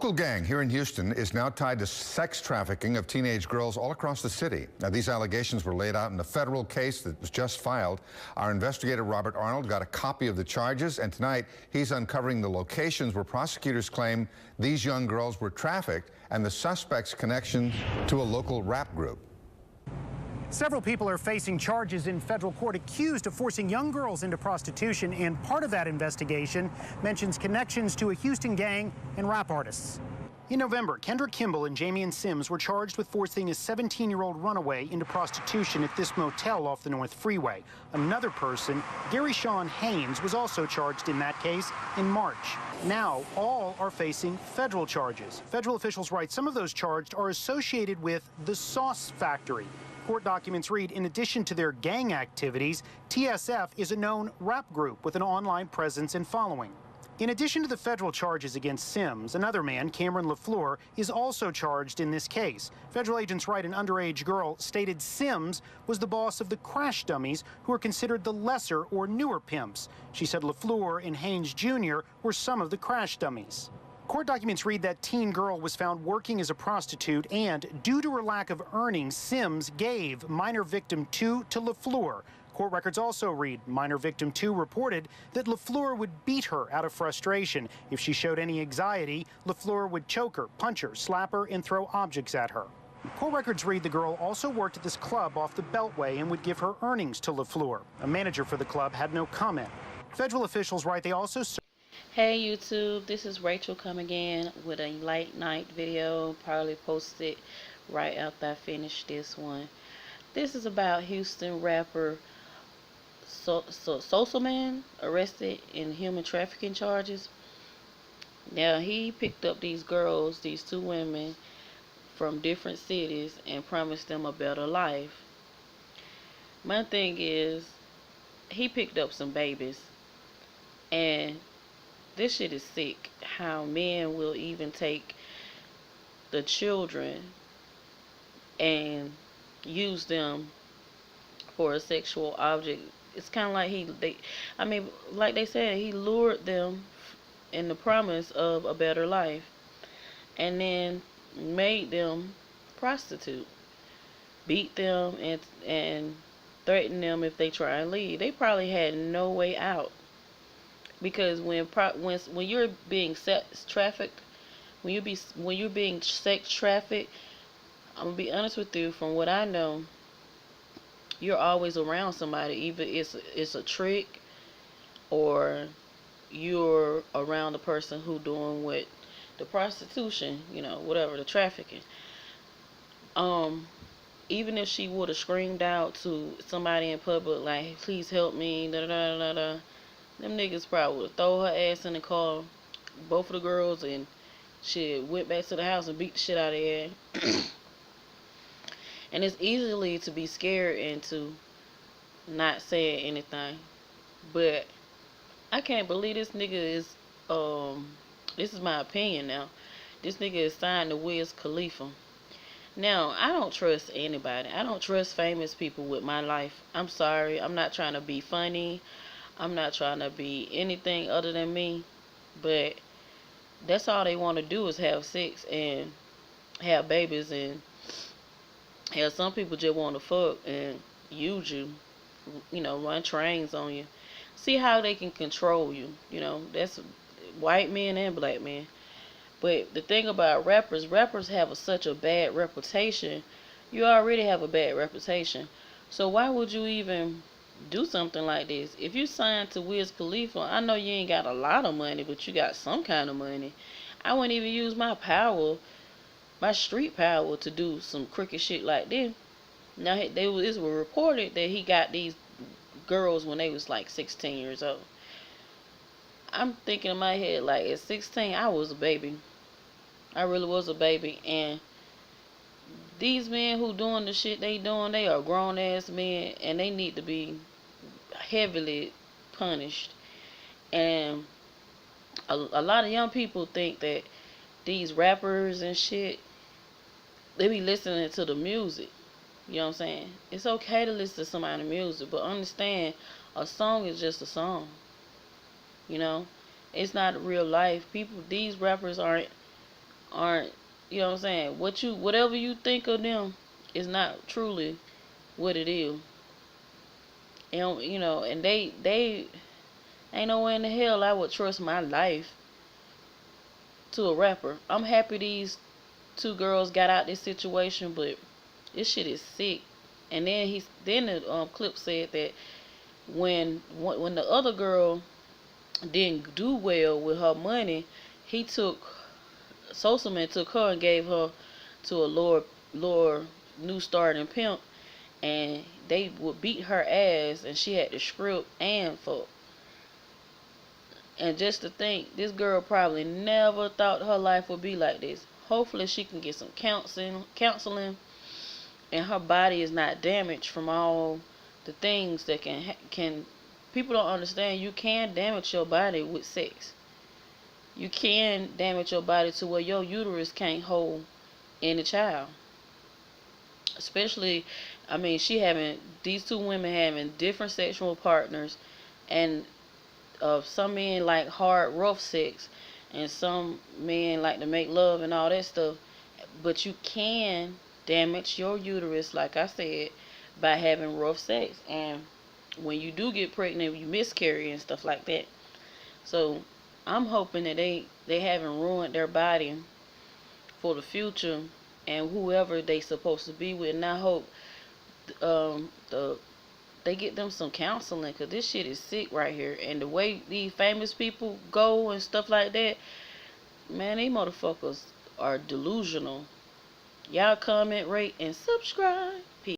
local gang here in Houston is now tied to sex trafficking of teenage girls all across the city. Now, these allegations were laid out in a federal case that was just filed. Our investigator, Robert Arnold, got a copy of the charges, and tonight he's uncovering the locations where prosecutors claim these young girls were trafficked and the suspects' connection to a local rap group. Several people are facing charges in federal court accused of forcing young girls into prostitution, and part of that investigation mentions connections to a Houston gang and rap artists. In November, Kendra Kimball and Jamian Sims were charged with forcing a 17-year-old runaway into prostitution at this motel off the North Freeway. Another person, Gary Sean Haynes, was also charged in that case in March. Now, all are facing federal charges. Federal officials write some of those charged are associated with the Sauce Factory. Court documents read, in addition to their gang activities, TSF is a known rap group with an online presence and following. In addition to the federal charges against Sims, another man, Cameron LaFleur, is also charged in this case. Federal agents write an underage girl stated Sims was the boss of the crash dummies, who are considered the lesser or newer pimps. She said LaFleur and Haynes Jr. were some of the crash dummies. Court documents read that teen girl was found working as a prostitute, and due to her lack of earnings, Sims gave minor victim 2 to LaFleur. Court records also read minor victim 2 reported that LaFleur would beat her out of frustration. If she showed any anxiety, LaFleur would choke her, punch her, slap her, and throw objects at her. Court records read the girl also worked at this club off the Beltway and would give her earnings to LaFleur. A manager for the club had no comment. Federal officials write they also... Hey YouTube, this is Rachel coming in with a late night video. Probably post it right after I finish this one. This is about Houston rapper Sosa Man arrested in human trafficking charges. Now, he picked up these girls, these two women from different cities, and promised them a better life. My thing is, he picked up some babies, and this shit is sick, how men will even take the children and use them for a sexual object. It's kind of like like they said, he lured them in the promise of a better life and then made them prostitute, beat them and threatened them if they try and leave. They probably had no way out. Because when you're being sex trafficked, when you're being sex trafficked, I'm gonna be honest with you. From what I know, you're always around somebody. Either it's a trick, or you're around the person who doing what the prostitution, whatever, the trafficking. Even if she would have screamed out to somebody in public like, "Please help me," da da da da. Them niggas probably would throw her ass in the car, both of the girls, and shit, went back to the house and beat the shit out of her. And it's easily to be scared into not saying anything. But I can't believe this nigga is, this is my opinion now, this nigga is signed to Wiz Khalifa. Now, I don't trust anybody. I don't trust famous people with my life. I'm sorry. I'm not trying to be funny. I'm not trying to be anything other than me, but that's all they want to do is have sex and have babies, and some people just want to fuck and use you, run trains on you, see how they can control you. That's white men and black men. But the thing about rappers have such a bad reputation. You already have a bad reputation, so why would you even do something like this? If you signed to Wiz Khalifa, I know you ain't got a lot of money, but you got some kind of money. I wouldn't even use my power, my street power, to do some crooked shit like this. Now, it was reported that he got these girls when they was like 16 years old. I'm thinking in my head, like, at 16, I was a baby. I really was a baby. And these men who doing the shit they doing, they are grown ass men, and they need to be heavily punished. And a lot of young people think that these rappers and shit, they be listening to the music. You know what I'm saying? It's okay to listen to somebody's music, but understand, a song is just a song. It's not real life. These rappers aren't aren't, you know what I'm saying? Whatever you think of them is not truly what it is. And and they ain't nowhere in the hell I would trust my life to a rapper. I'm happy these two girls got out this situation, but this shit is sick. And then the clip said that when the other girl didn't do well with her money, he took Sosa Man took her and gave her to a lower new starting pimp, and they would beat her ass, and she had the script and fuck. And just to think, this girl probably never thought her life would be like this. Hopefully she can get some counseling, and her body is not damaged from all the things that can. People don't understand. You can damage your body with sex. You can damage your body to where your uterus can't hold any child. Especially, I mean, these two women having different sexual partners, and some men like hard, rough sex, and some men like to make love and all that stuff. But you can damage your uterus, like I said, by having rough sex. And when you do get pregnant, you miscarry and stuff like that. So I'm hoping that they haven't ruined their body for the future, and whoever they supposed to be with. And I hope they get them some counseling, because this shit is sick right here. And the way these famous people go and stuff like that, man, these motherfuckers are delusional. Y'all comment, rate, and subscribe.